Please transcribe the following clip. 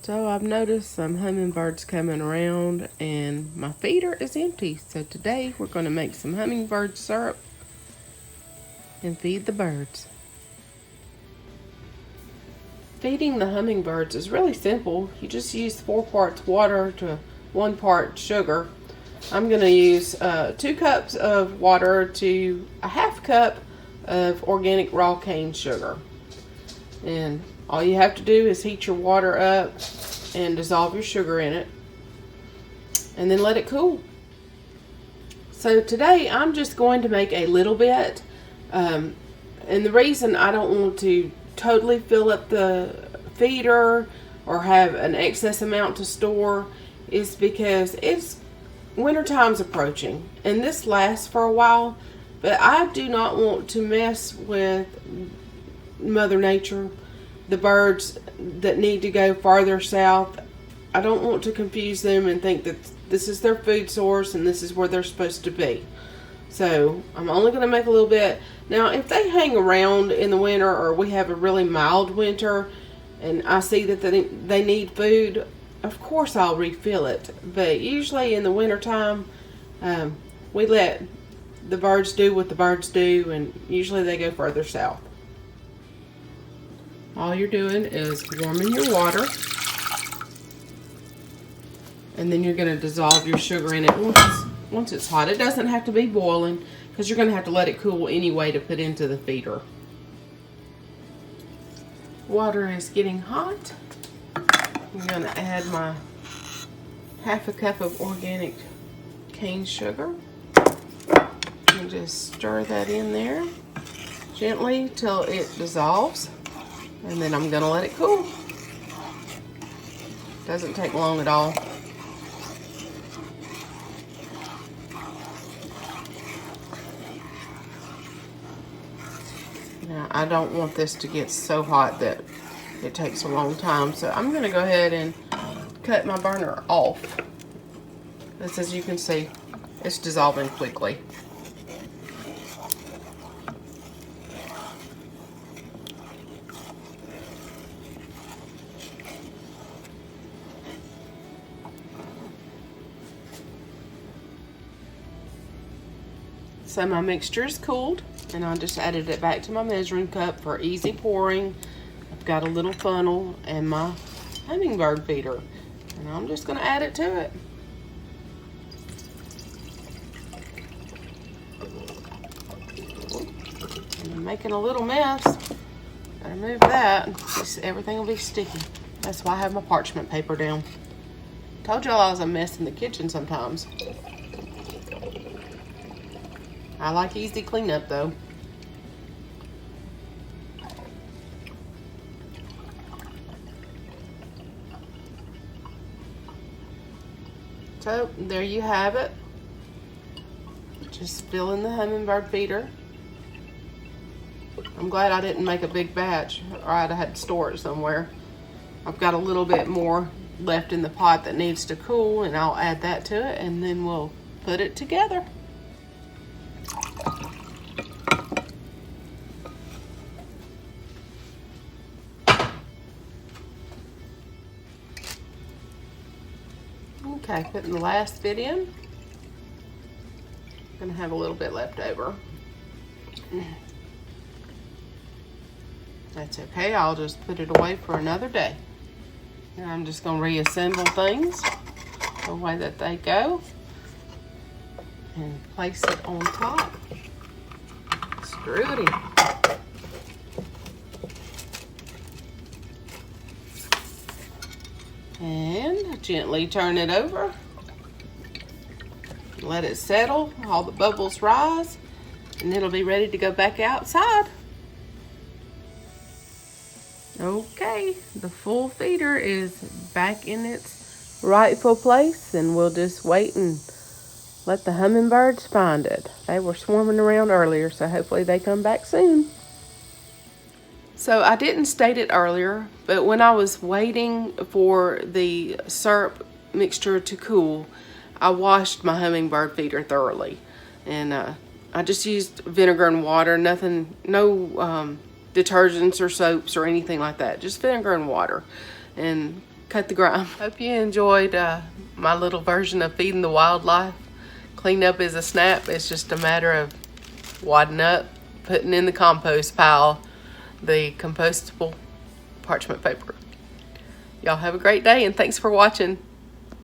So I've noticed some hummingbirds coming around and my feeder is empty. So today we're going to make some hummingbird syrup and feed the birds. Feeding the hummingbirds is really simple. You just use 4 parts water to 1 part sugar. I'm going to use 2 cups of water to a half cup of organic raw cane sugar. And all you have to do is heat your water up and dissolve your sugar in it. And then let it cool. So today I'm just going to make a little bit. And the reason I don't want to totally fill up the feeder or have an excess amount to store is because it's winter time's approaching and this lasts for a while, but I do not want to mess with Mother Nature, the birds that need to go farther south. I don't want to confuse them and think that this is their food source and this is where they're supposed to be. So I'm only going to make a little bit. Now, if they hang around in the winter or we have a really mild winter and I see that they need food, of course I'll refill it. But usually in the winter time, we let the birds do what the birds do, and usually they go further south. All you're doing is warming your water, and then you're going to dissolve your sugar in it once it's hot. It doesn't have to be boiling because you're going to have to let it cool anyway to put into the feeder. Water is getting hot. I'm going to add my half a cup of organic cane sugar and just stir that in there gently till it dissolves, and then I'm going to let it cool. Doesn't take long at all. Now, I don't want this to get so hot that it takes a long time, so I'm going to go ahead and cut my burner off. As you can see, it's dissolving quickly. So my mixture is cooled, and I just added it back to my measuring cup for easy pouring. I've got a little funnel and my hummingbird feeder, and I'm just going to add it to it. I'm making a little mess. Gotta move that. Everything will be sticky. That's why I have my parchment paper down. Told y'all I was a mess in the kitchen sometimes. I like easy cleanup though. So there you have it. Just fill in the hummingbird feeder. I'm glad I didn't make a big batch, or I'd have had to store it somewhere. I've got a little bit more left in the pot that needs to cool, and I'll add that to it, and then we'll put it together. Okay, putting the last bit in. Gonna have a little bit left over. That's okay, I'll just put it away for another day. And I'm just gonna reassemble things the way that they go and place it on top. Screw it in. And gently turn it over. Let it settle, all the bubbles rise, and it'll be ready to go back outside. Okay, the full feeder is back in its rightful place, and we'll just wait and let the hummingbirds find it. They were swarming around earlier, so hopefully they come back soon. So I didn't state it earlier, but when I was waiting for the syrup mixture to cool, I washed my hummingbird feeder thoroughly. And I just used vinegar and water, no detergents or soaps or anything like that, just vinegar and water. And cut the grime. Hope you enjoyed my little version of feeding the wildlife. Cleanup is a snap. It's just a matter of wadding up, putting in the compost pile the compostable parchment paper. Y'all have a great day, and thanks for watching.